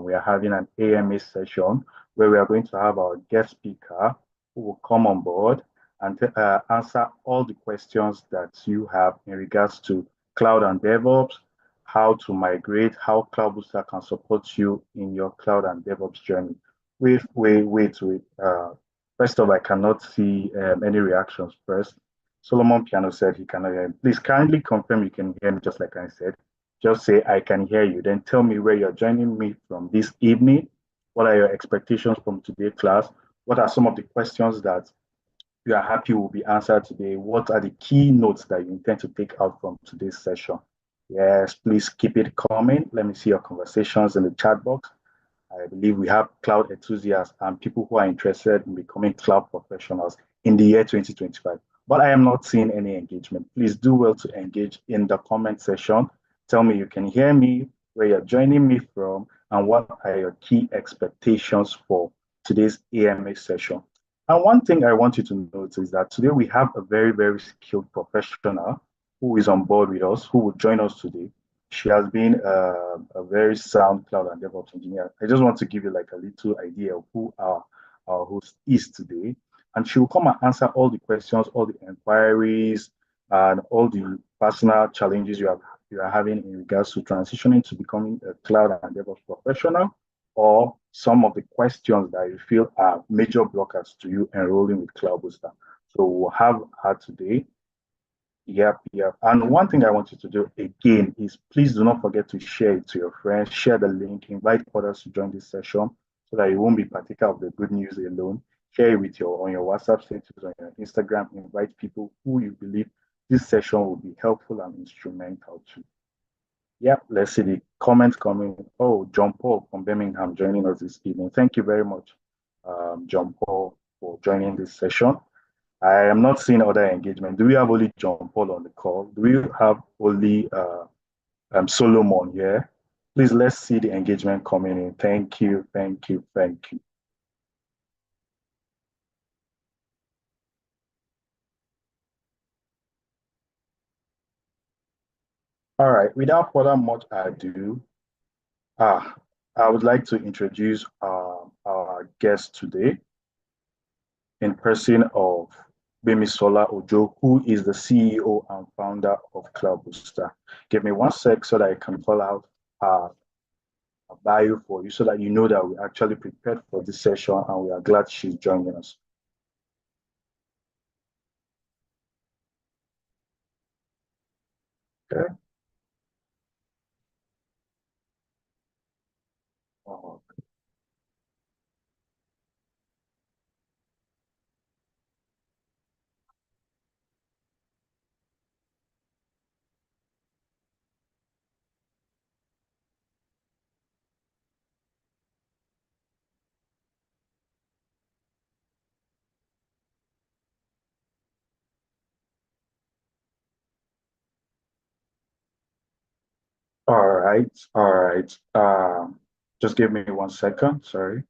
we are having an AMA session where we are going to have our guest speaker who will come on board and answer all the questions that you have in regards to cloud and DevOps, how to migrate, how Cloudboosta can support you in your cloud and DevOps journey. Wait. First off, I cannot see any reactions first. Solomon Piano said he cannot hear me. Please kindly confirm you can hear me just like I said. Just say, I can hear you. Then tell me where you're joining me from this evening. What are your expectations from today's class? What are some of the questions that you are happy will be answered today? What are the key notes that you intend to take out from today's session? Yes, please keep it coming. Let me see your conversations in the chat box. I believe we have cloud enthusiasts and people who are interested in becoming cloud professionals in the year 2025. But I am not seeing any engagement. Please do well to engage in the comment section. Tell me you can hear me, where you're joining me from, and what are your key expectations for today's AMA session. And one thing I want you to note is that today we have a very, very skilled professional who is on board with us, who will join us today. She has been a very sound cloud and DevOps engineer. I just want to give you like a little idea of who our host is today. And she will come and answer all the questions, all the inquiries, and all the personal challenges you are having in regards to transitioning to becoming a cloud and DevOps professional, or some of the questions that you feel are major blockers to you enrolling with Cloudboosta. So we'll have her today. Yep. And one thing I want you to do again is please do not forget to share it to your friends, share the link, invite others to join this session so that you won't be partaker of the good news alone. Share it with on your WhatsApp status, on your Instagram, invite people who you believe this session will be helpful and instrumental to. Yeah, let's see the comments coming. Oh, John Paul from Birmingham joining us this evening. Thank you very much, John Paul, for joining this session. I am not seeing other engagement. Do we have only John Paul on the call? Do we have only Solomon here? Please, let's see the engagement coming in. Thank you. All right, without further much ado, I would like to introduce our guest today in person of Gbemisola Ojo, who is the CEO and founder of Cloudboosta. Give me one sec so that I can call out a bio for you so that you know that we actually prepared for this session and we are glad she's joining us. Okay. All right. Just give me 1 second. Sorry.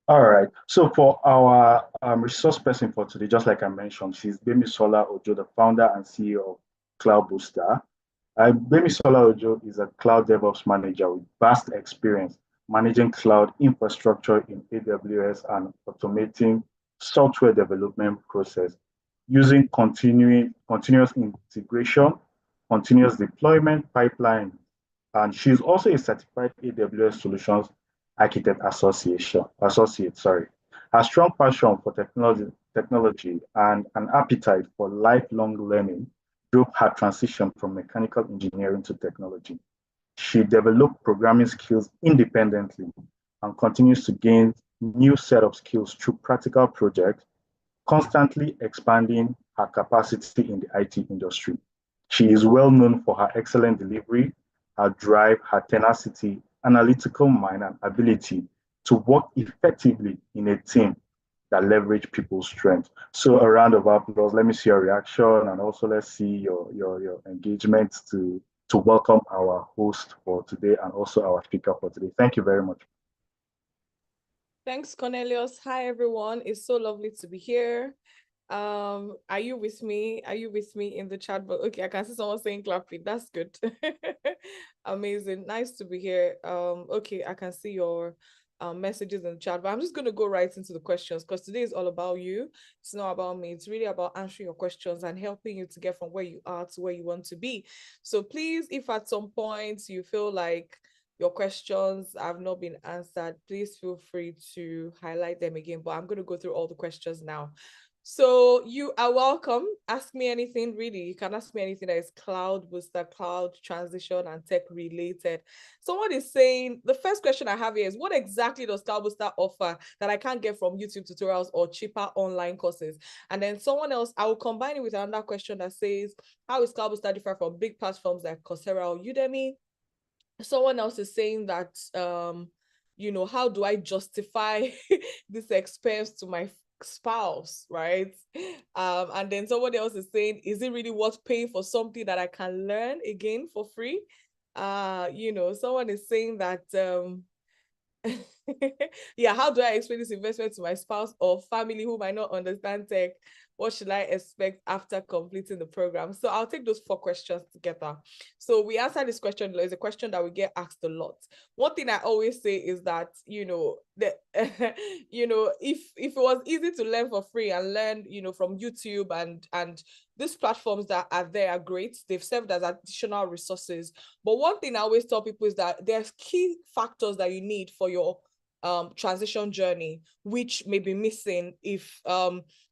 All right. So for our resource person for today, just like I mentioned, she's Gbemisola Ojo, the founder and CEO of Cloudboosta. Gbemisola Ojo is a cloud DevOps manager with vast experience managing cloud infrastructure in AWS and automating software development process using continuous integration, continuous deployment pipeline. And she's also a certified AWS solutions architect associate, sorry. Her strong passion for technology and an appetite for lifelong learning drove her transition from mechanical engineering to technology. She developed programming skills independently and continues to gain new set of skills through practical projects, constantly expanding her capacity in the IT industry. She is well known for her excellent delivery, her drive, her tenacity, analytical mind, and ability to work effectively in a team that leverage people's strength. So a round of applause. Let me see your reaction, and also let's see your engagement to to welcome our host for today and also our speaker for today. Thank you very much. Thanks, Cornelius. Hi, everyone. It's so lovely to be here. Are you with me? Are you with me in the chat? But okay, I can see someone saying clapping. That's good. Amazing. Nice to be here. Okay, I can see your messages in the chat, but I'm just going to go right into the questions because today is all about you. It's not about me. It's really about answering your questions and helping you to get from where you are to where you want to be. So please, if at some point you feel like your questions have not been answered, please feel free to highlight them again, but I'm going to go through all the questions now. So you are welcome. Ask me anything, really. You can ask me anything that is Cloudboosta, cloud transition, and tech related. Someone is saying, the first question I have here is, what exactly does Cloudboosta offer that I can't get from YouTube tutorials or cheaper online courses? And then someone else, I will combine it with another question that says, how is Cloudboosta different from big platforms like Coursera or Udemy? Someone else is saying that, how do I justify this expense to my spouse, right? And then someone else is saying, is it really worth paying for something that I can learn again for free? Someone is saying that, yeah, how do I explain this investment to my spouse or family who might not understand tech? What should I expect after completing the program? So I'll take those 4 questions together. So we answer this question. It's a question that we get asked a lot. One thing I always say is that, if it was easy to learn for free and learn, from YouTube and these platforms that are there are great. They've served as additional resources. But one thing I always tell people is that there's key factors that you need for your transition journey, which may be missing if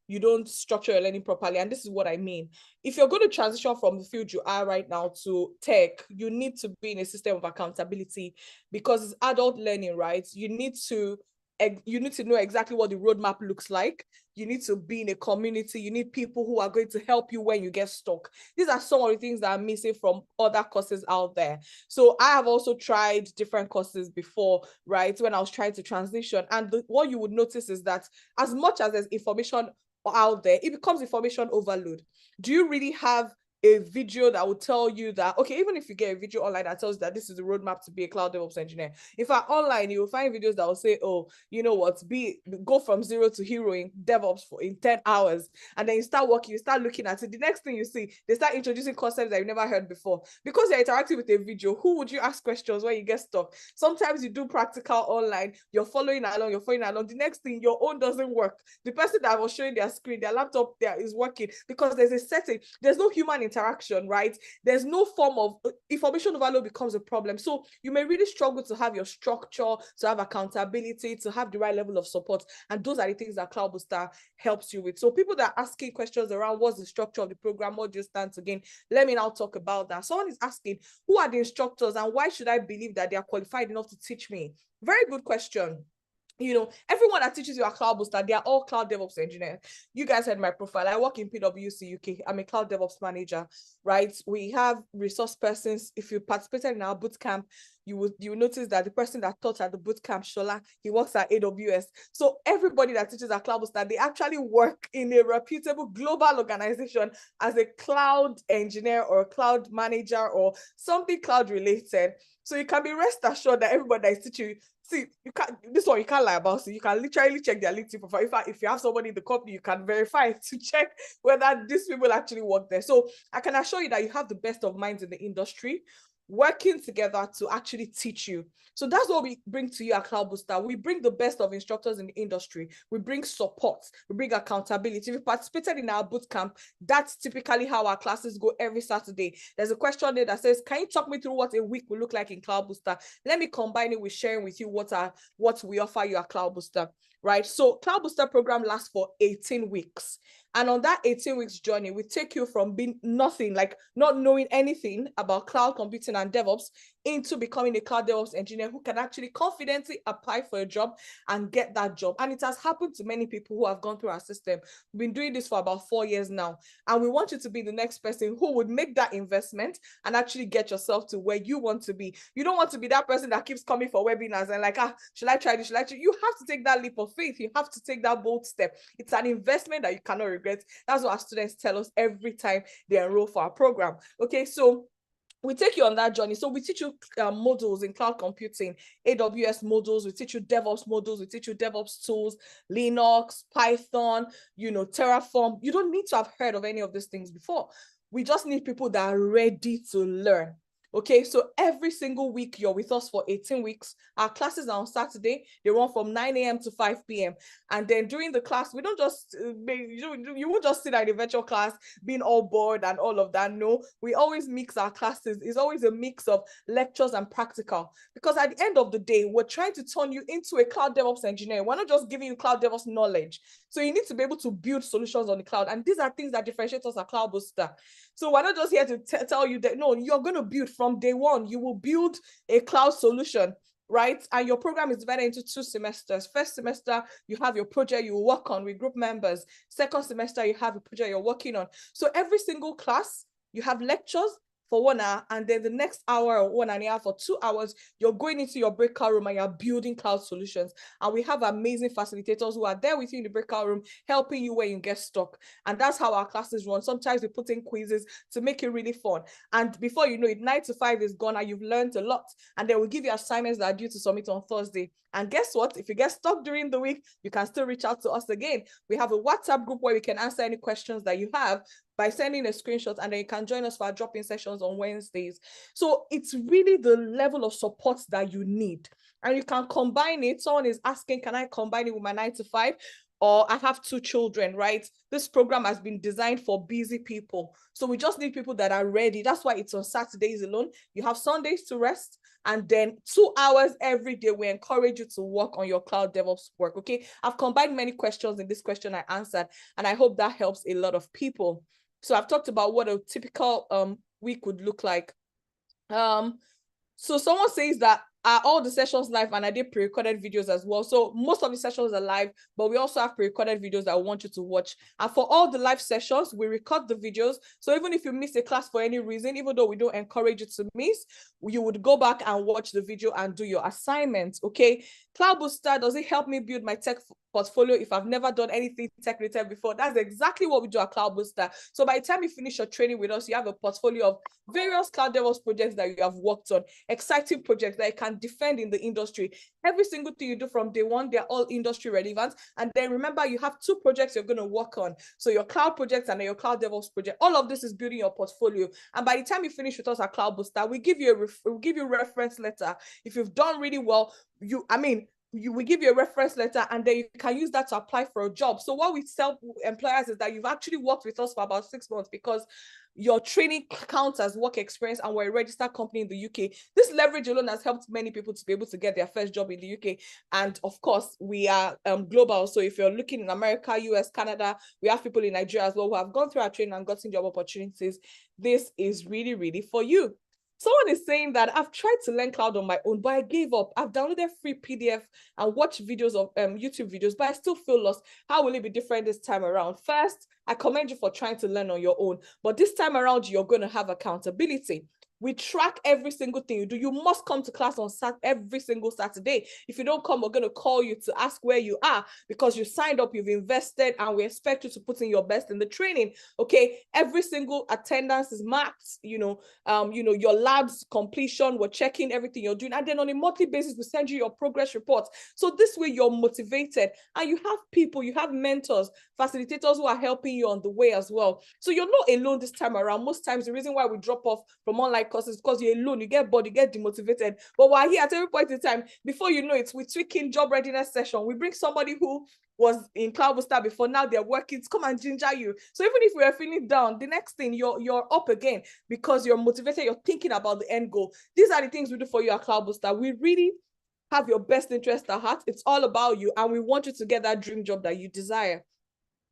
you don't structure your learning properly. And this is what I mean. If you're going to transition from the field you are right now to tech, you need to be in a system of accountability because it's adult learning, right? You need to know exactly what the roadmap looks like. You need to be in a community. You need people who are going to help you when you get stuck. These are some of the things that are missing from other courses out there. So I have also tried different courses before, right? When I was trying to transition. And what you would notice is that as much as there's information out there, it becomes information overload. Do you really have a video that will tell you that, okay, even if you get a video online that tells you that this is the roadmap to be a cloud DevOps engineer, if I'm online, you will find videos that will say, oh, you know what, go from zero to hero in DevOps in 10 hours. And then you start working, you start looking at it. The next thing you see, they start introducing concepts that you've never heard before. Because you're interacting with a video, who would you ask questions when you get stuck? Sometimes you do practical online, you're following along. The next thing, your own doesn't work. The person that was showing their screen, their laptop there is working because there's a setting. There's no human interaction, right? There's no form of information overload becomes a problem. So you may really struggle to have your structure, to have accountability, to have the right level of support. And those are the things that Cloudboosta helps you with. So people that are asking questions around what's the structure of the program, what do you stand to gain? Let me now talk about that. Someone is asking, who are the instructors and why should I believe that they are qualified enough to teach me? Very good question. Everyone that teaches you at Cloudboosta, they are all cloud DevOps engineers. You guys had my profile. I work in PwC UK. I'm a cloud DevOps manager, right? We have resource persons. If you participated in our bootcamp, you will notice that the person that taught at the bootcamp, Shola, he works at AWS. So everybody that teaches at Cloudboosta, they actually work in a reputable global organization as a cloud engineer or a cloud manager or something cloud related. So you can be rest assured that everybody that is teaching you, see, you can't lie about. So you can literally check their LinkedIn profile. If you have somebody in the company, you can verify to check whether these people actually work there. So I can assure you that you have the best of minds in the industry working together to actually teach you. So that's what we bring to you at Cloudboosta. We bring the best of instructors in the industry. We bring support. We bring accountability. If you participated in our bootcamp, that's typically how our classes go every Saturday. There's a question there that says, can you talk me through what a week will look like in Cloudboosta? Let me combine it with sharing with you what we offer you at Cloudboosta, right? So Cloudboosta program lasts for 18 weeks. And on that 18 weeks journey, we take you from being nothing, like not knowing anything about cloud computing and DevOps, into becoming a cloud DevOps engineer who can actually confidently apply for a job and get that job. And it has happened to many people who have gone through our system. We've been doing this for about 4 years now. And we want you to be the next person who would make that investment and actually get yourself to where you want to be. You don't want to be that person that keeps coming for webinars and like, should I try this? Should I try? You have to take that leap of faith. You have to take that bold step. It's an investment that you cannot regret. That's what our students tell us every time they enroll for our program. Okay, so we take you on that journey. So we teach you modules in cloud computing, AWS modules, we teach you DevOps modules, we teach you DevOps tools, Linux, Python, Terraform. You don't need to have heard of any of these things before. We just need people that are ready to learn. Okay, so every single week you're with us for 18 weeks. Our classes are on Saturday. They run from 9 a.m. to 5 p.m. And then during the class, we don't just, you won't just sit at a virtual class being all bored and all of that. No, we always mix our classes. It's always a mix of lectures and practical. Because at the end of the day, we're trying to turn you into a cloud DevOps engineer. We're not just giving you cloud DevOps knowledge. So you need to be able to build solutions on the cloud. And these are things that differentiate us at Cloudboosta. So we're not just here to tell you that, no, you're going to build from day one. You will build a cloud solution, right? And your program is divided into 2 semesters. First semester, you have your project you work on with group members. Second semester, you have a project you're working on. So every single class, you have lectures for 1 hour, and then the next hour or 1.5 or 2 hours, you're going into your breakout room and you're building cloud solutions. And we have amazing facilitators who are there with you in the breakout room, helping you when you get stuck. And that's how our classes run. Sometimes we put in quizzes to make it really fun. And before you know it, 9 to 5 is gone and you've learned a lot. And then we'll give you assignments that are due to submit on Thursday. And guess what? If you get stuck during the week, you can still reach out to us again. We have a WhatsApp group where we can answer any questions that you have by sending a screenshot, and then you can join us for our drop-in sessions on Wednesdays. So it's really the level of support that you need. And you can combine it. Someone is asking, can I combine it with my 9 to 5? Or I have 2 children, right? This program has been designed for busy people. So we just need people that are ready. That's why it's on Saturdays alone. You have Sundays to rest, and then 2 hours every day. We encourage you to work on your cloud DevOps work, okay? I've combined many questions in this question I answered, and I hope that helps a lot of people. So I've talked about what a typical week would look like. So someone says that are all the sessions live, and I did pre-recorded videos as well. So most of the sessions are live, but we also have pre-recorded videos that I want you to watch. And for all the live sessions, we record the videos. So even if you miss a class for any reason, even though we don't encourage you to miss, you would go back and watch the video and do your assignments, okay? Cloudboosta, does it help me build my tech portfolio if I've never done anything tech related before? That's exactly what we do at Cloudboosta. So by the time you finish your training with us, you have a portfolio of various cloud DevOps projects that you have worked on, exciting projects that you can defend in the industry. Every single thing you do from day one, they're all industry relevant. And then remember, you have 2 projects you're going to work on. So your cloud projects and your cloud DevOps project, all of this is building your portfolio. And by the time you finish with us at Cloudboosta, we give you a reference letter. If you've done really well, we give you a reference letter, and then you can use that to apply for a job. So what we tell employers is that you've actually worked with us for about 6 months, because your training counts as work experience, and we're a registered company in the UK. This leverage alone has helped many people to be able to get their first job in the UK. And of course, we are global. So if you're looking in America, US, Canada, we have people in Nigeria as well who have gone through our training and gotten job opportunities. This is really, really for you. Someone is saying that I've tried to learn cloud on my own, but I gave up. I've downloaded free PDF and watched videos of YouTube videos, but I still feel lost. How will it be different this time around? First, I commend you for trying to learn on your own, but this time around, you're going to have accountability. We track every single thing you do. You must come to class on every single Saturday. If you don't come, we're going to call you to ask where you are, because you signed up, you've invested, and we expect you to put in your best in the training. Okay, every single attendance is marked. Your labs completion, we're checking everything you're doing, and then on a monthly basis, we send you your progress reports. So this way, you're motivated, and you have people, you have mentors, facilitators who are helping you on the way as well. So you're not alone this time around. Most times, the reason why we drop off from online courses because you're alone, you get bored, you get demotivated. But we're here at every point in time. Before you know it, we tweak in job readiness session. We bring somebody who was in Cloudboosta before, now they're working to come and ginger you. So even if we are feeling down, the next thing you're up again, because you're motivated, you're thinking about the end goal. These are the things we do for you at Cloudboosta. We really have your best interest at heart. It's all about you, and we want you to get that dream job that you desire.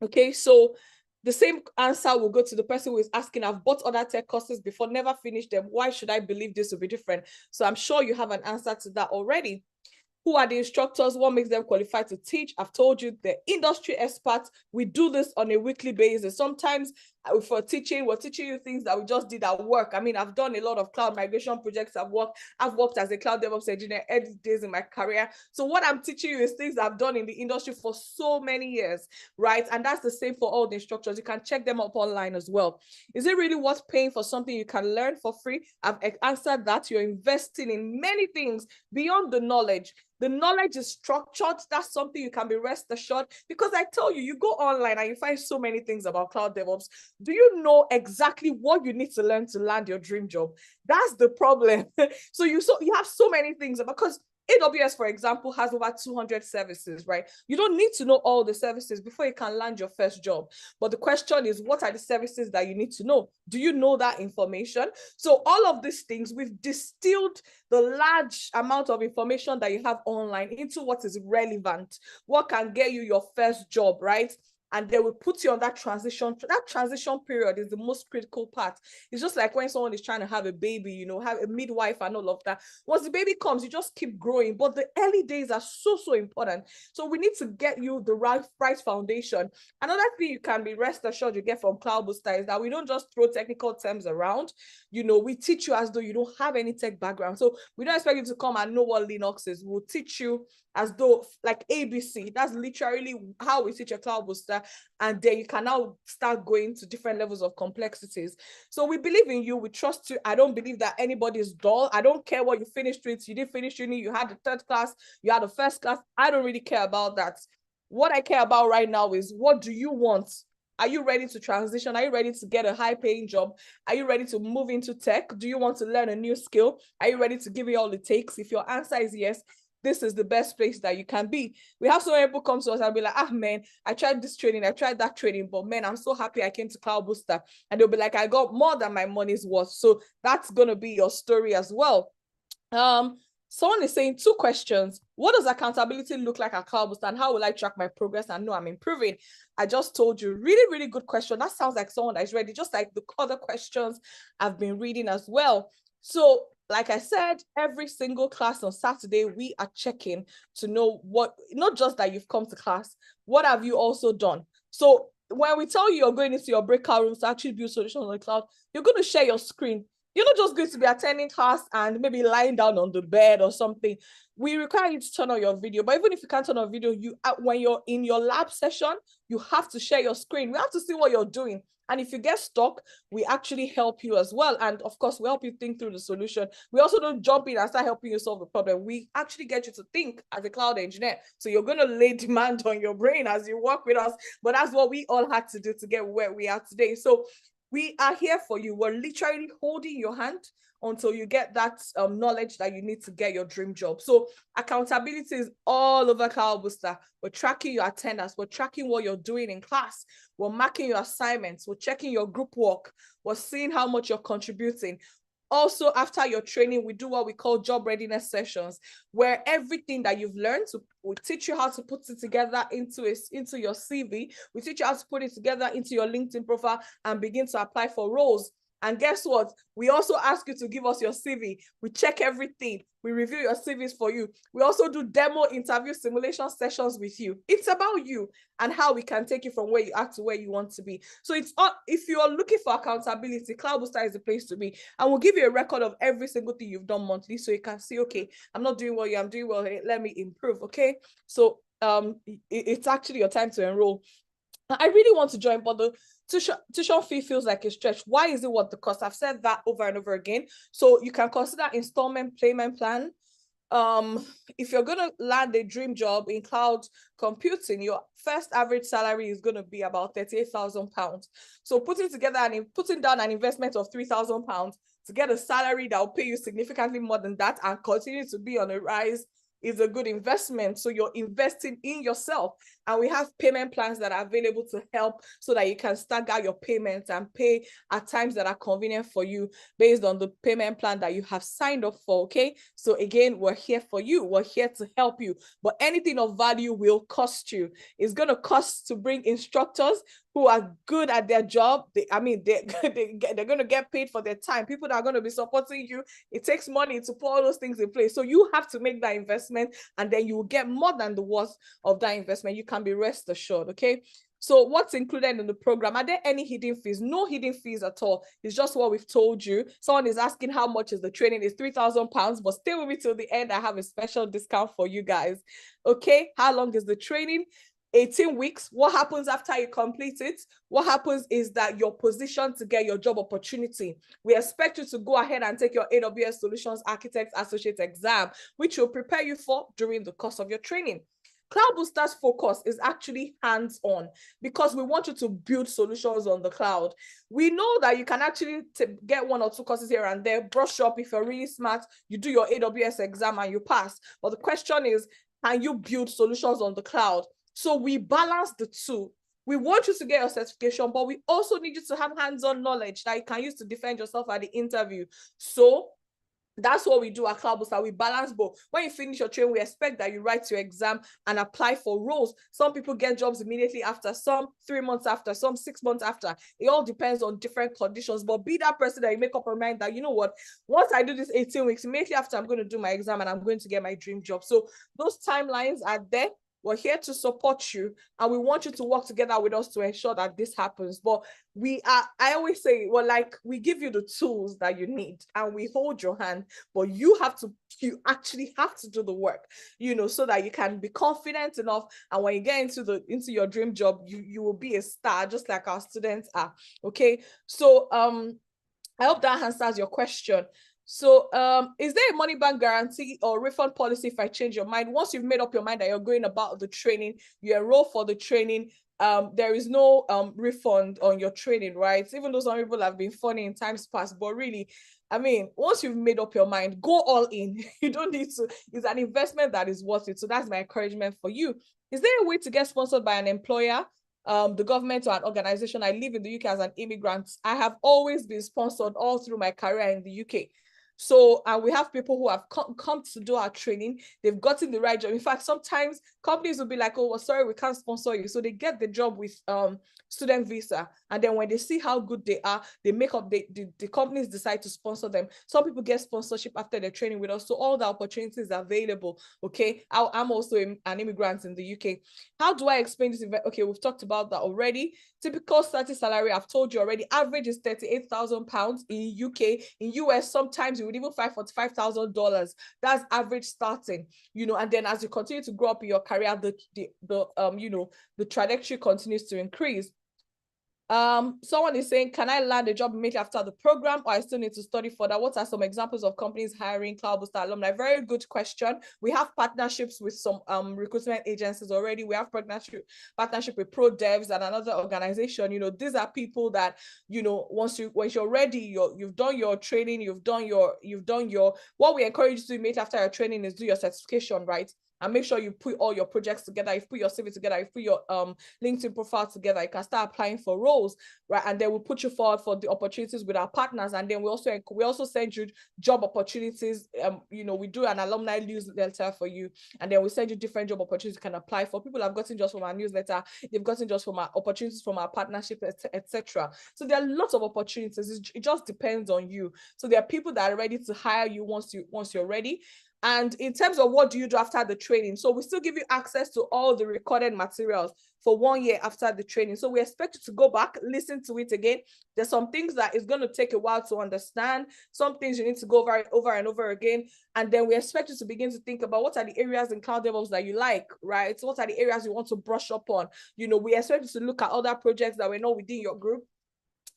Okay, so the same answer will go to the person who is asking, I've bought other tech courses before, never finished them. Why should I believe this will be different? So I'm sure you have an answer to that already. Who are the instructors? What makes them qualified to teach? I've told you, the industry experts. We do this on a weekly basis. Sometimes for teaching, we're teaching you things that we just did at work. I mean, I've done a lot of cloud migration projects. I've worked as a cloud DevOps engineer 8 days in my career. So what I'm teaching you is things I've done in the industry for so many years, right? And that's the same for all the instructors. You can check them up online as well. Is it really worth paying for something you can learn for free? I've answered that. You're investing in many things beyond the knowledge. The knowledge is structured. That's something you can be rest assured, because I tell you, you go online and you find so many things about cloud DevOps. Do you know exactly what you need to learn to land your dream job? That's the problem. So you have so many things, because AWS, for example, has over 200 services, right? You don't need to know all the services before you can land your first job. But the question is, what are the services that you need to know? Do you know that information? So all of these things, we've distilled the large amount of information that you have online into what is relevant, what can get you your first job, right? And they will put you on that transition. That transition period is the most critical part. It's just like when someone is trying to have a baby, you know, have a midwife and all of that. Once the baby comes, you just keep growing. But the early days are so, so important. So we need to get you the right foundation. Another thing you can be rest assured you get from Cloudboosta is that we don't just throw technical terms around. You know, we teach you as though you don't have any tech background. So we don't expect you to come and know what Linux is. We'll teach you as though like ABC. That's literally how we teach a Cloudboosta. And then you can now start going to different levels of complexities. So we believe in you. We trust you. I don't believe that anybody is dull. I don't care what you finished with. You didn't finish uni. You had the third class. You had the first class. I don't really care about that. What I care about right now is, what do you want? Are you ready to transition? Are you ready to get a high-paying job? Are you ready to move into tech? Do you want to learn a new skill? Are you ready to give it all it takes? If your answer is yes, this is the best place that you can be. We have so many people come to us and be like, man, I tried this training, I tried that training, but man, I'm so happy I came to Cloudboosta. And they'll be like, I got more than my money's worth. So that's going to be your story as well. Someone is saying 2 questions. What does accountability look like at Cloudboosta, and how will I track my progress and know I'm improving? I just told you, really, really good question. That sounds like someone that is ready, just like the other questions I've been reading as well. So like I said, every single class on Saturday, we are checking to know what, not just that you've come to class, what have you also done? So when we tell you you're going into your breakout rooms to actually build solutions on the cloud, you're going to share your screen. You're not just going to be attending class and maybe lying down on the bed or something. We require you to turn on your video. But even if you can't turn on video, when you're in your lab session, you have to share your screen. We have to see what you're doing. And if you get stuck, we actually help you as well. And of course, we help you think through the solution. We also don't jump in and start helping you solve the problem. We actually get you to think as a cloud engineer. So you're going to lay demand on your brain as you work with us. But that's what we all had to do to get where we are today. So we are here for you. We're literally holding your hand until you get that knowledge that you need to get your dream job. So accountability is all over Cloudboosta. We're tracking your attendance. We're tracking what you're doing in class. We're marking your assignments. We're checking your group work. We're seeing how much you're contributing. Also, after your training, we do what we call job readiness sessions, where everything that you've learned, we teach you how to put it together into your CV. We teach you how to put it together into your LinkedIn profile and begin to apply for roles. And guess what? We also ask you to give us your CV. We check everything. We review your CVs for you. We also do demo interview simulation sessions with you. It's about you and how we can take you from where you are to where you want to be. So it's if you're looking for accountability, Cloudboosta is the place to be. And we'll give you a record of every single thing you've done monthly, so you can see, okay, I'm not doing well, I'm doing well, let me improve, okay? So it's actually your time to enroll. I really want to join, but the tuition fee feels like a stretch. Why is it worth the cost? I've said that over and over again. So you can consider installment payment plan. If you're going to land a dream job in cloud computing, your first average salary is going to be about £38,000. So putting down an investment of £3,000 to get a salary that will pay you significantly more than that and continue to be on a rise is a good investment. So you're investing in yourself. And we have payment plans that are available to help so that you can stagger your payments and pay at times that are convenient for you based on the payment plan that you have signed up for, okay? So again, we're here for you. We're here to help you. But anything of value will cost you. It's going to cost to bring instructors. who are good at their job. They're going to get paid for their time. People that are going to be supporting you. It takes money to put all those things in place. So you have to make that investment, and then you will get more than the worth of that investment. You can be rest assured, okay? So what's included in the program? Are there any hidden fees? No hidden fees at all. It's just what we've told you. Someone is asking how much is the training. It's £3,000, but stay with me till the end. I have a special discount for you guys. Okay, how long is the training? 18 weeks. What happens after you complete it? What happens is that you're positioned to get your job opportunity. We expect you to go ahead and take your AWS Solutions Architect Associate exam, which will prepare you for during the course of your training. Cloudboosta's focus is actually hands-on, because we want you to build solutions on the cloud. We know that you can actually get 1 or 2 courses here and there, brush up. If you're really smart, you do your AWS exam and you pass. But the question is, can you build solutions on the cloud? So we balance the two. We want you to get your certification, but we also need you to have hands-on knowledge that you can use to defend yourself at the interview. So that's what we do at Cloudboosta. We balance both. When you finish your training, we expect that you write your exam and apply for roles. Some people get jobs immediately after, some 3 months after, some 6 months after. It all depends on different conditions. But be that person that you make up your mind that, you know what, once I do this 18 weeks, immediately after, I'm going to do my exam and I'm going to get my dream job. So those timelines are there. We're here to support you, and we want you to work together with us to ensure that this happens. But I always say, well, like, we give you the tools that you need and we hold your hand, but you actually have to do the work, so that you can be confident enough. And when you get into your dream job, you will be a star, just like our students are. Okay. So, I hope that answers your question. So is there a money back guarantee or refund policy if I change your mind? Once you've made up your mind that you're going about the training, you enroll for the training, there is no refund on your training, right? Even though some people have been funny in times past, but really, I mean, once you've made up your mind, go all in. You don't need to. It's an investment that is worth it. So that's my encouragement for you. Is there a way to get sponsored by an employer, the government, or an organization? I live in the UK as an immigrant. I have always been sponsored all through my career in the UK. So, and we have people who have come to do our training. They've gotten the right job. In fact, sometimes companies will be like, oh, well, sorry, we can't sponsor you. So they get the job with student visa. And then when they see how good they are, they make up, the companies decide to sponsor them. Some people get sponsorship after their training with us. So all the opportunities are available. Okay. I'm also an immigrant in the UK. How do I explain this? Okay, we've talked about that already. Typical starting salary, I've told you already, average is £38,000 in UK. In US, sometimes you would even find $45,000. That's average starting, and then as you continue to grow up in your career, the trajectory continues to increase. Someone is saying, can I land a job immediately after the program, or I still need to study for that? What are some examples of companies hiring Cloudboosta alumni? Very good question. We have partnerships with some recruitment agencies already. We have partnership with Pro Devs and another organization. These are people that, once you're ready, you've done your training, you've done your what we encourage you to do immediately after your training is do your certification, right? And make sure you put all your projects together. You put your CV together. You put your LinkedIn profile together. You can start applying for roles, right? And then we'll put you forward for the opportunities with our partners. And then we also send you job opportunities. We do an alumni newsletter for you, and then we send you different job opportunities you can apply for. People have gotten jobs from our newsletter. They've gotten jobs from our opportunities from our partnership, etc. So there are lots of opportunities. It just depends on you. So there are people that are ready to hire you once you're ready. And in terms of what do you do after the training, so we still give you access to all the recorded materials for 1 year after the training. So we expect you to go back, listen to it again. There's some things that is going to take a while to understand. Some things you need to go over and over again. And then we expect you to begin to think about what are the areas in cloud DevOps that you like, right? So what are the areas you want to brush up on? We expect you to look at other projects that we know within your group.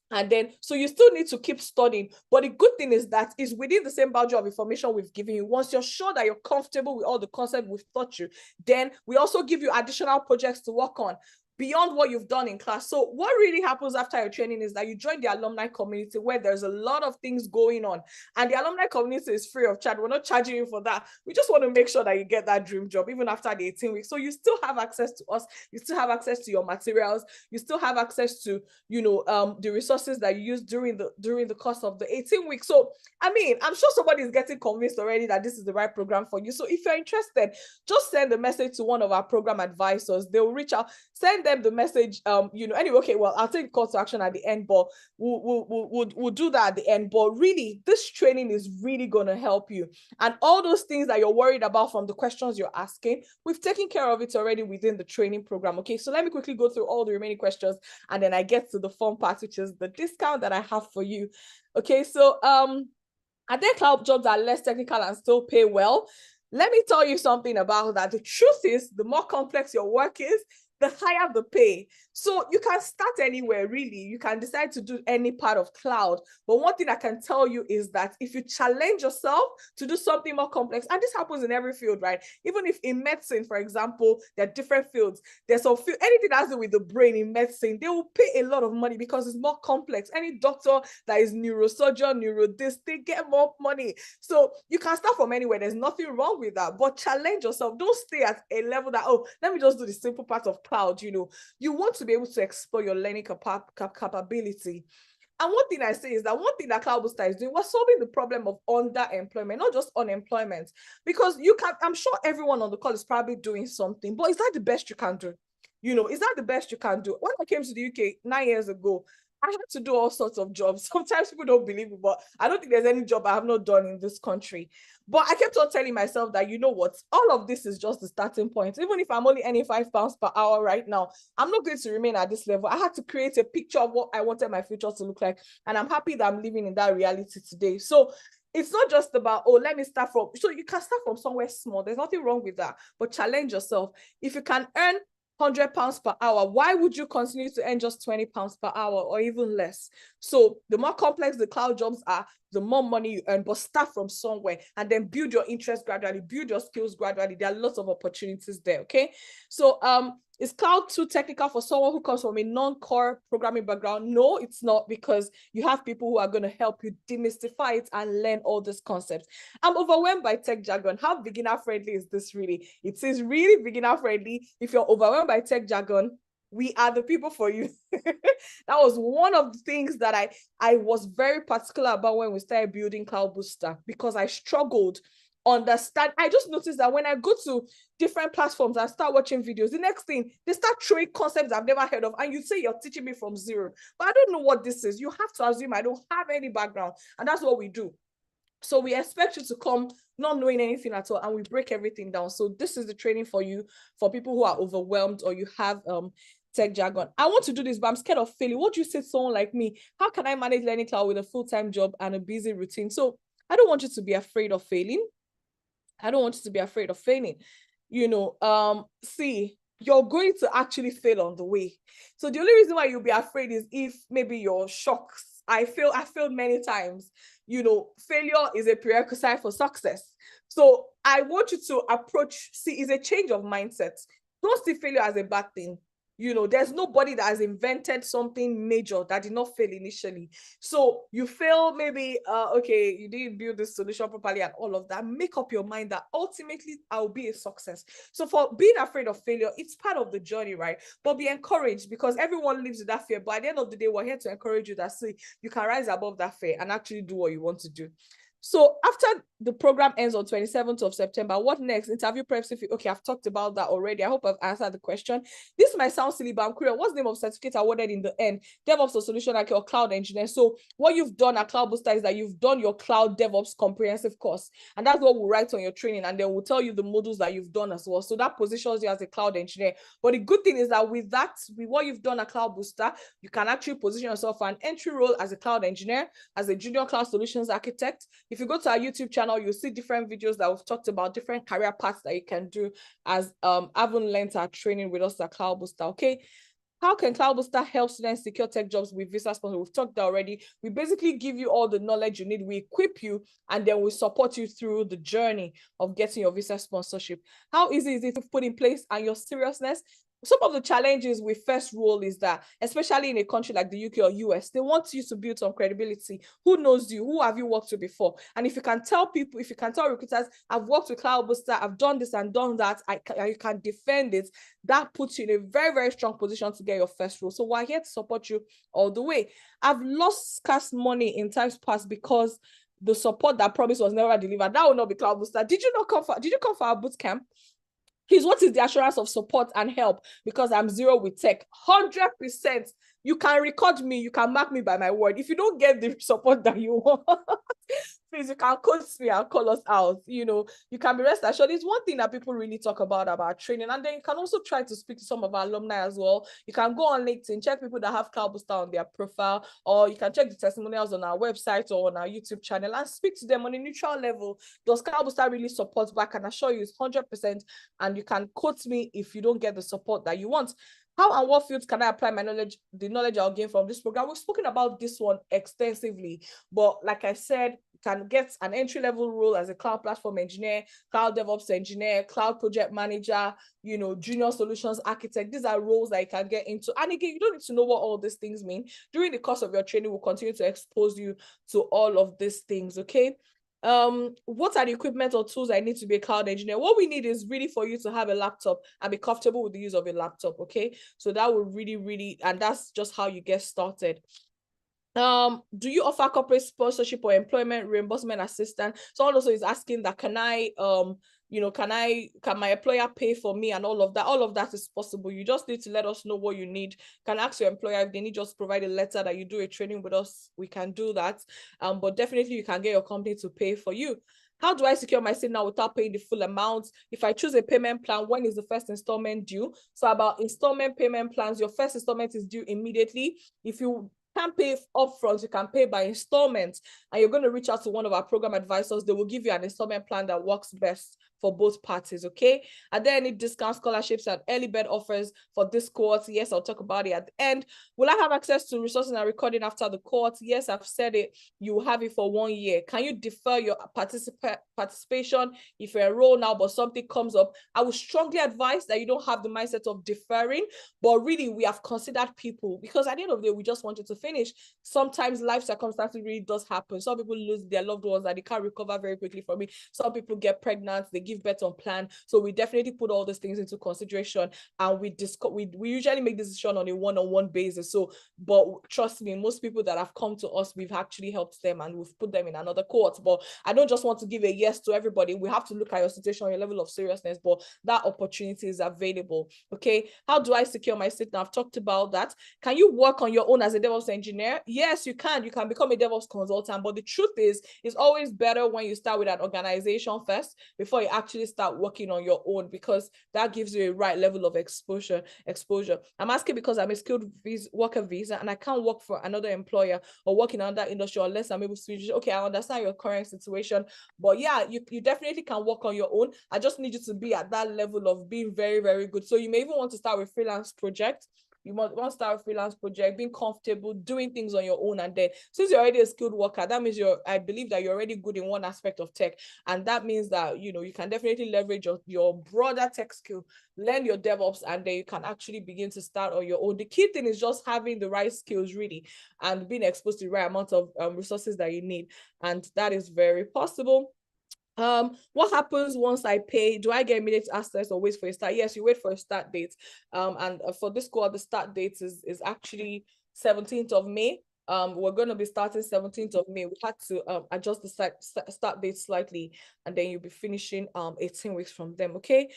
And then, so you still need to keep studying. But the good thing is that it's within the same boundary of information we've given you. Once you're sure that you're comfortable with all the concepts we've taught you, then we also give you additional projects to work on beyond what you've done in class. So what really happens after your training is that you join the alumni community, where there's a lot of things going on. And the alumni community is free of charge. We're not charging you for that. We just want to make sure that you get that dream job even after the 18 weeks. So you still have access to us. You still have access to your materials. You still have access to, the resources that you use during the course of the 18 weeks. So, I mean, I'm sure somebody is getting convinced already that this is the right program for you. So if you're interested, just send a message to one of our program advisors. They will reach out. Send them the message, anyway, okay, well, I'll take call to action at the end, but we'll do that at the end. But really, this training is really going to help you. And all those things that you're worried about from the questions you're asking, we've taken care of it already within the training program. Okay, so let me quickly go through all the remaining questions, and then I get to the fun part, which is the discount that I have for you. Okay, so are there cloud jobs that are less technical and still pay well? Let me tell you something about that. The truth is, the more complex your work is, the higher the pay. So you can start anywhere, really. You can decide to do any part of cloud. But one thing I can tell you is that if you challenge yourself to do something more complex, and this happens in every field, right? Even if in medicine, for example, there are different fields. There's some field, anything that has to do with the brain in medicine, they will pay a lot of money because it's more complex. Any doctor that is neurosurgeon, this, they get more money. So you can start from anywhere. There's nothing wrong with that. But challenge yourself. Don't stay at a level that, oh, let me just do the simple part of cloud. You want to be able to explore your learning capability. And one thing I say is that one thing that Cloudboosta is doing, we're solving the problem of underemployment, not just unemployment. Because I'm sure everyone on the call is probably doing something, but is that the best you can do? Is that the best you can do? When I came to the UK 9 years ago, I had to do all sorts of jobs. Sometimes people don't believe it, but I don't think there's any job I have not done in this country. But I kept on telling myself that, you know what, all of this is just the starting point. Even if I'm only earning £5 per hour right now, I'm not going to remain at this level. I had to create a picture of what I wanted my future to look like. And I'm happy that I'm living in that reality today. So it's not just about, oh, let me start from, so you can start from somewhere small. There's nothing wrong with that, but challenge yourself. If you can earn £100 per hour, why would you continue to earn just £20 per hour or even less? So the more complex the cloud jobs are, the more money you earn, but start from somewhere and then build your interest gradually, build your skills gradually. There are lots of opportunities there, okay? So is cloud too technical for someone who comes from a non-core programming background? No, it's not, because you have people who are going to help you demystify it and learn all these concepts. I'm overwhelmed by tech jargon. How beginner friendly is this really? It is really beginner friendly. If you're overwhelmed by tech jargon, we are the people for you. That was one of the things that I was very particular about when we started building Cloudboosta, because I struggled understand. I just noticed that when I go to different platforms and start watching videos, the next thing, they start throwing concepts I've never heard of, and you say you're teaching me from zero, but I don't know what this is. You have to assume I don't have any background, and that's what we do. So we expect you to come not knowing anything at all, and we break everything down. So this is the training for you, for people who are overwhelmed or you have tech jargon. I want to do this, but I'm scared of failing. What do you say to someone like me? How can I manage learning cloud with a full-time job and a busy routine? So I don't want you to be afraid of failing. I don't want you to be afraid of failing. See, you're going to actually fail on the way. So the only reason why you'll be afraid is if maybe you're shocked. I failed many times. Failure is a prerequisite for success. So I want you to approach, it's a change of mindset. Don't see failure as a bad thing. There's nobody that has invented something major that did not fail initially. So you fail, maybe, okay, you didn't build this solution properly and all of that. Make up your mind that ultimately I'll be a success. So for being afraid of failure, it's part of the journey, right? But be encouraged, because everyone lives with that fear. But at the end of the day, we're here to encourage you that, see, you can rise above that fear and actually do what you want to do. So after the program ends on 27th of September, what next? Interview prep. Okay, I've talked about that already. I hope I've answered the question. This might sound silly, but I'm curious. What's the name of certificate awarded in the end? DevOps or solution architect or cloud engineer. So what you've done at Cloudboosta is that you've done your cloud DevOps comprehensive course. And that's what we'll write on your training. And then we'll tell you the modules that you've done as well. So that positions you as a cloud engineer. But the good thing is that with what you've done at Cloudboosta, you can actually position yourself for an entry role as a cloud engineer, as a junior cloud solutions architect. If you go to our YouTube channel, you'll see different videos that we've talked about, different career paths that you can do as having learned our training with us at Cloudboosta. Okay, how can Cloudboosta help students secure tech jobs with visa sponsorship? We've talked already. We basically give you all the knowledge you need. We equip you, and then we support you through the journey of getting your visa sponsorship. How easy is it to put in place, and your seriousness? Some of the challenges with first role is that, especially in a country like the UK or US, they want you to build some credibility. Who knows you? Who have you worked with before? And if you can tell people, if you can tell recruiters, I've worked with Cloudboosta, I've done this and done that, you can defend it, that puts you in a very, very strong position to get your first role. So we're here to support you all the way. I've lost scarce money in times past because the support that promised was never delivered. That will not be Cloudboosta. Did you come for our boot camp? Please, what is the assurance of support and help? Because I'm zero with tech. 100%. You can record me. You can mark me by my word. If you don't get the support that you want, please, you can coach me and call us out. You know, you can be rest assured. It's one thing that people really talk about training. And then you can also try to speak to some of our alumni as well. You can go on LinkedIn, check people that have Cloudboosta on their profile, or you can check the testimonials on our website or on our YouTube channel and speak to them on a neutral level. Does Cloudboosta really support? But I can assure you it's 100%. And you can quote me if you don't get the support that you want. How and what fields can I apply my knowledge, the knowledge I'll gain from this program? We've spoken about this one extensively, but like I said, you can get an entry-level role as a cloud platform engineer, cloud DevOps engineer, cloud project manager, you know, junior solutions architect. These are roles that you can get into. And again, you don't need to know what all these things mean. During the course of your training, we'll continue to expose you to all of these things, okay? What are the equipment or tools I need to be a cloud engineer? What we need is really for you to have a laptop and be comfortable with the use of a laptop, okay? So that will really, and that's just how you get started. Do you offer corporate sponsorship or employment reimbursement assistance? Someone also is asking that, can I you know, can my employer pay for me and all of that? All of that is possible. You just need to let us know what you need. You can ask your employer if they need, just provide a letter that you do a training with us. We can do that. But definitely you can get your company to pay for you. How do I secure my seat now without paying the full amount? If I choose a payment plan, when is the first installment due? So about installment payment plans, your first installment is due immediately. If you can't pay upfront, you can pay by installments, and you're going to reach out to one of our program advisors. They will give you an installment plan that works best for both parties, okay? Are there any discount scholarships and early bird offers for this cohort? Yes, I'll talk about it at the end. Will I have access to resources and recording after the cohort? Yes, I've said it. You will have it for 1 year. Can you defer your participation if you enroll now, but something comes up? I would strongly advise that you don't have the mindset of deferring, but really we have considered people, because at the end of the day, we just want you to finish. Sometimes life circumstances really does happen. Some people lose their loved ones that they can't recover very quickly from it. Some people get pregnant, they give birth on plan. So we definitely put all these things into consideration, and we usually make this decision on a one-on-one basis. So, but trust me, most people that have come to us, we've actually helped them and we've put them in another cohort. But I don't just want to give a yes to everybody. We have to look at your situation, your level of seriousness, but that opportunity is available. Okay. How do I secure my seat? Now I've talked about that. Can you work on your own as a DevOps engineer? Yes, you can. You can become a DevOps consultant, but the truth is, it's always better when you start with an organization first before you actually start working on your own, because that gives you a right level of exposure. I'm asking because I'm a skilled worker visa and I can't work for another employer or work in another industry unless I'm able to switch. Okay, I understand your current situation, but yeah, you definitely can work on your own. I just need you to be at that level of being very, very good. So you may even want to start with freelance project. You want to start a freelance project, being comfortable, doing things on your own. And then since you're already a skilled worker, that means I believe that you're already good in one aspect of tech. And that means that, you know, you can definitely leverage your broader tech skill, learn your DevOps, and then you can actually begin to start on your own. The key thing is just having the right skills really, and being exposed to the right amount of resources that you need. And that is very possible. What happens once I pay? Do I get immediate access or wait for a start? Yes, you wait for a start date. And for this cohort, the start date is actually 17th of May. We're going to be starting 17th of May. We had to adjust the start date slightly, and then you'll be finishing 18 weeks from them. Okay.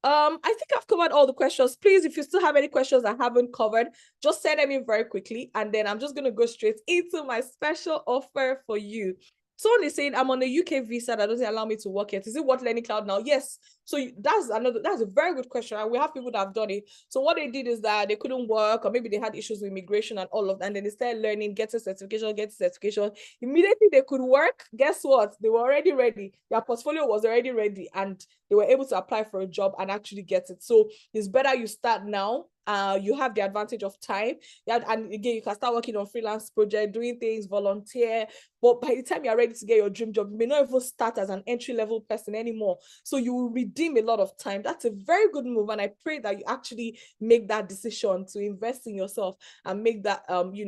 I think I've covered all the questions. Please, if you still have any questions I haven't covered, just send them in very quickly, and then I'm just going to go straight into my special offer for you. Someone is saying, I'm on a UK visa that doesn't allow me to work yet. Is it worth learning cloud now? Yes. So that's a very good question. And we have people that have done it. So what they did is that they couldn't work, or maybe they had issues with immigration and all of that. And then they started learning, getting certification. Immediately they could work. Guess what? They were already ready. Their portfolio was already ready, and they were able to apply for a job and actually get it. So it's better you start now. You have the advantage of time. Yeah, and again, you can start working on freelance project, doing things, volunteer. But by the time you're ready to get your dream job, you may not even start as an entry-level person anymore. So you will redeem a lot of time. That's a very good move. And I pray that you actually make that decision to invest in yourself and make that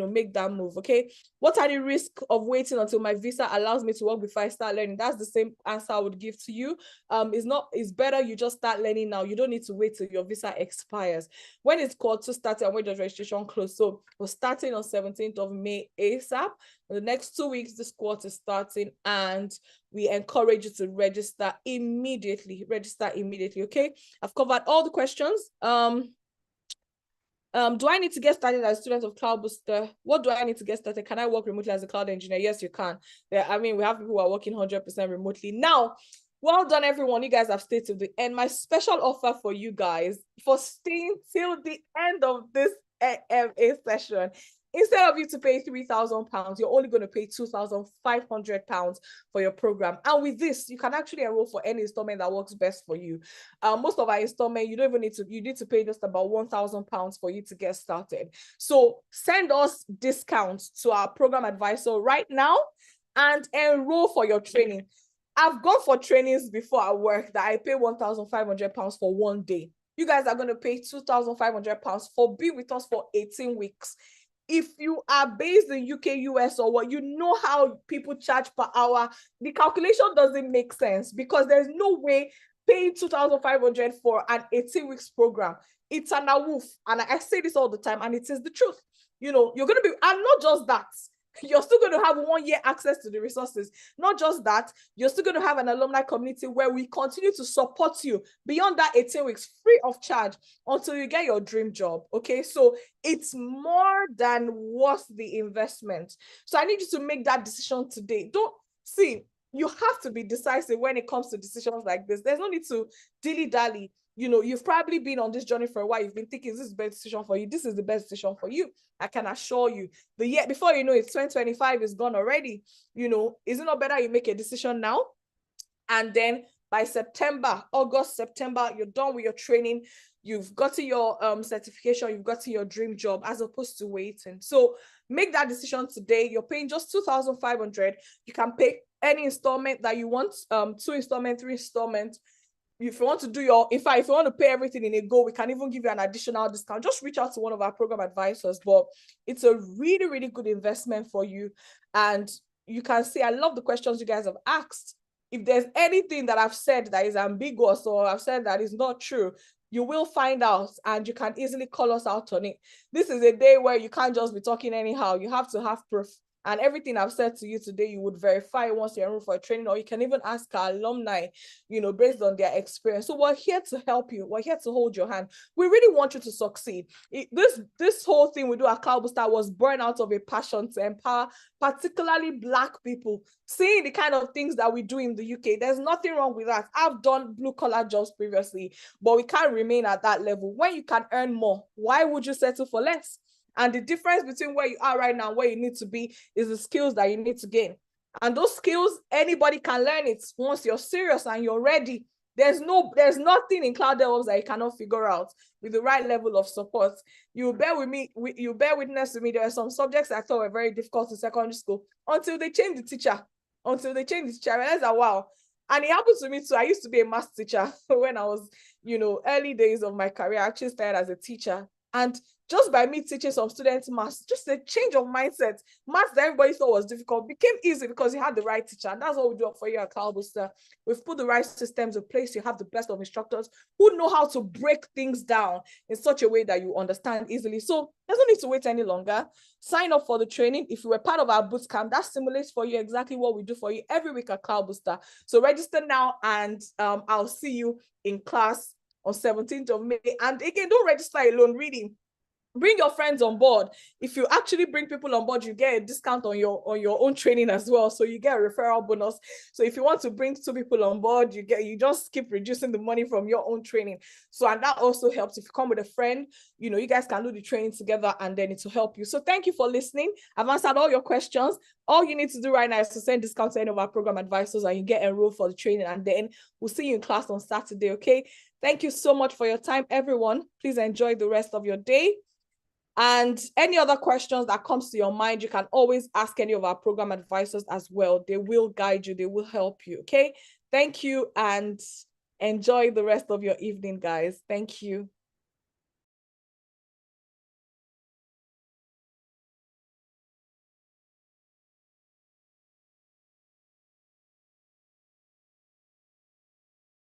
make that move. Okay. What are the risks of waiting until my visa allows me to work before I start learning? That's the same answer I would give to you. It's better you just start learning now. You don't need to wait till your visa expires. When is Phase Cohort 2 started and when just registration closed. So we're starting on 17th of May ASAP. In the next 2 weeks, this cohort is starting, and we encourage you to register immediately. Register immediately, okay? I've covered all the questions. Do I need to get started as a student of Cloudboosta? What do I need to get started? Can I work remotely as a cloud engineer? Yes, you can. I mean, we have people who are working 100% remotely. Now, well done, everyone. You guys have stayed to the end. My special offer for you guys for staying till the end of this AMA session. Instead of you to pay £3,000, you're only going to pay £2,500 for your program. And with this, you can actually enroll for any installment that works best for you. Most of our installment, you don't even need to, you need to pay just about £1,000 for you to get started. So send us discounts to our program advisor right now and enroll for your training. I've gone for trainings before at work that I pay £1,500 for one day. You guys are going to pay £2,500 for being with us for 18 weeks. If you are based in UK, US, or what, you know how people charge per hour. The calculation doesn't make sense because there's no way paying $2,500 for an 18 weeks program. It's an awoof. And I say this all the time, and it is the truth. You know, you're going to be, and not just that, you're still going to have 1 year access to the resources. Not just that, you're still going to have an alumni community where we continue to support you beyond that 18 weeks free of charge until you get your dream job. Okay, so it's more than worth the investment. So I need you to make that decision today. Don't see, you have to be decisive when it comes to decisions like this. There's no need to dilly-dally. You know, you've probably been on this journey for a while. You've been thinking, is this the best decision for you? This is the best decision for you. I can assure you. The year before you know it, 2025 is gone already. You know, is it not better you make a decision now? And then by September, August, September, you're done with your training. You've gotten your certification. You've gotten your dream job, as opposed to waiting. So make that decision today. You're paying just $2,500. You can pay any installment that you want, 2 installments, 3 installments. If you want to do your, in fact, if you want to pay everything in a go, we can even give you an additional discount. Just reach out to one of our program advisors. But it's a really, really good investment for you. And you can see, I love the questions you guys have asked. If there's anything that I've said that is ambiguous or I've said that is not true, you will find out and you can easily call us out on it. This is a day where you can't just be talking anyhow. You have to have proof. And everything I've said to you today, you would verify once you're enrolled for a training, or you can even ask our alumni, you know, based on their experience. So we're here to help you. We're here to hold your hand. We really want you to succeed. This whole thing we do at Cloudboosta was born out of a passion to empower particularly Black people, seeing the kind of things that we do in the UK. There's nothing wrong with that. I've done blue-collar jobs previously, but we can't remain at that level. When you can earn more, why would you settle for less? And the difference between where you are right now and where you need to be is the skills that you need to gain. And those skills, anybody can learn it once you're serious and you're ready. There's nothing in cloud DevOps that you cannot figure out with the right level of support. You bear witness with me. There are some subjects I thought were very difficult in secondary school until they changed the teacher. I realized that, wow. And it happened to me too. I used to be a math teacher when I was, you know, early days of my career. I actually started as a teacher. And just by me teaching some students maths, just a change of mindset. Maths that everybody thought was difficult became easy because you had the right teacher. And that's what we do for you at Cloudboosta. We've put the right systems in place. You have the best of instructors who know how to break things down in such a way that you understand easily. So there's no need to wait any longer. Sign up for the training. If you were part of our bootcamp, that simulates for you exactly what we do for you every week at Cloudboosta. So register now, and I'll see you in class on 17th of May. And again, don't register alone, really. Bring your friends on board. If you actually bring people on board, you get a discount on your own training as well. So you get a referral bonus. So if you want to bring 2 people on board, you just keep reducing the money from your own training. So, and that also helps. If you come with a friend, you know, you guys can do the training together and then it will help you. So thank you for listening. I've answered all your questions. All you need to do right now is to send discount to any of our program advisors and you get enrolled for the training. And then we'll see you in class on Saturday, okay? Thank you so much for your time, everyone. Please enjoy the rest of your day. And any other questions that comes to your mind, you can always ask any of our program advisors as well. They will guide you. They will help you. Okay. Thank you and enjoy the rest of your evening, guys. Thank you.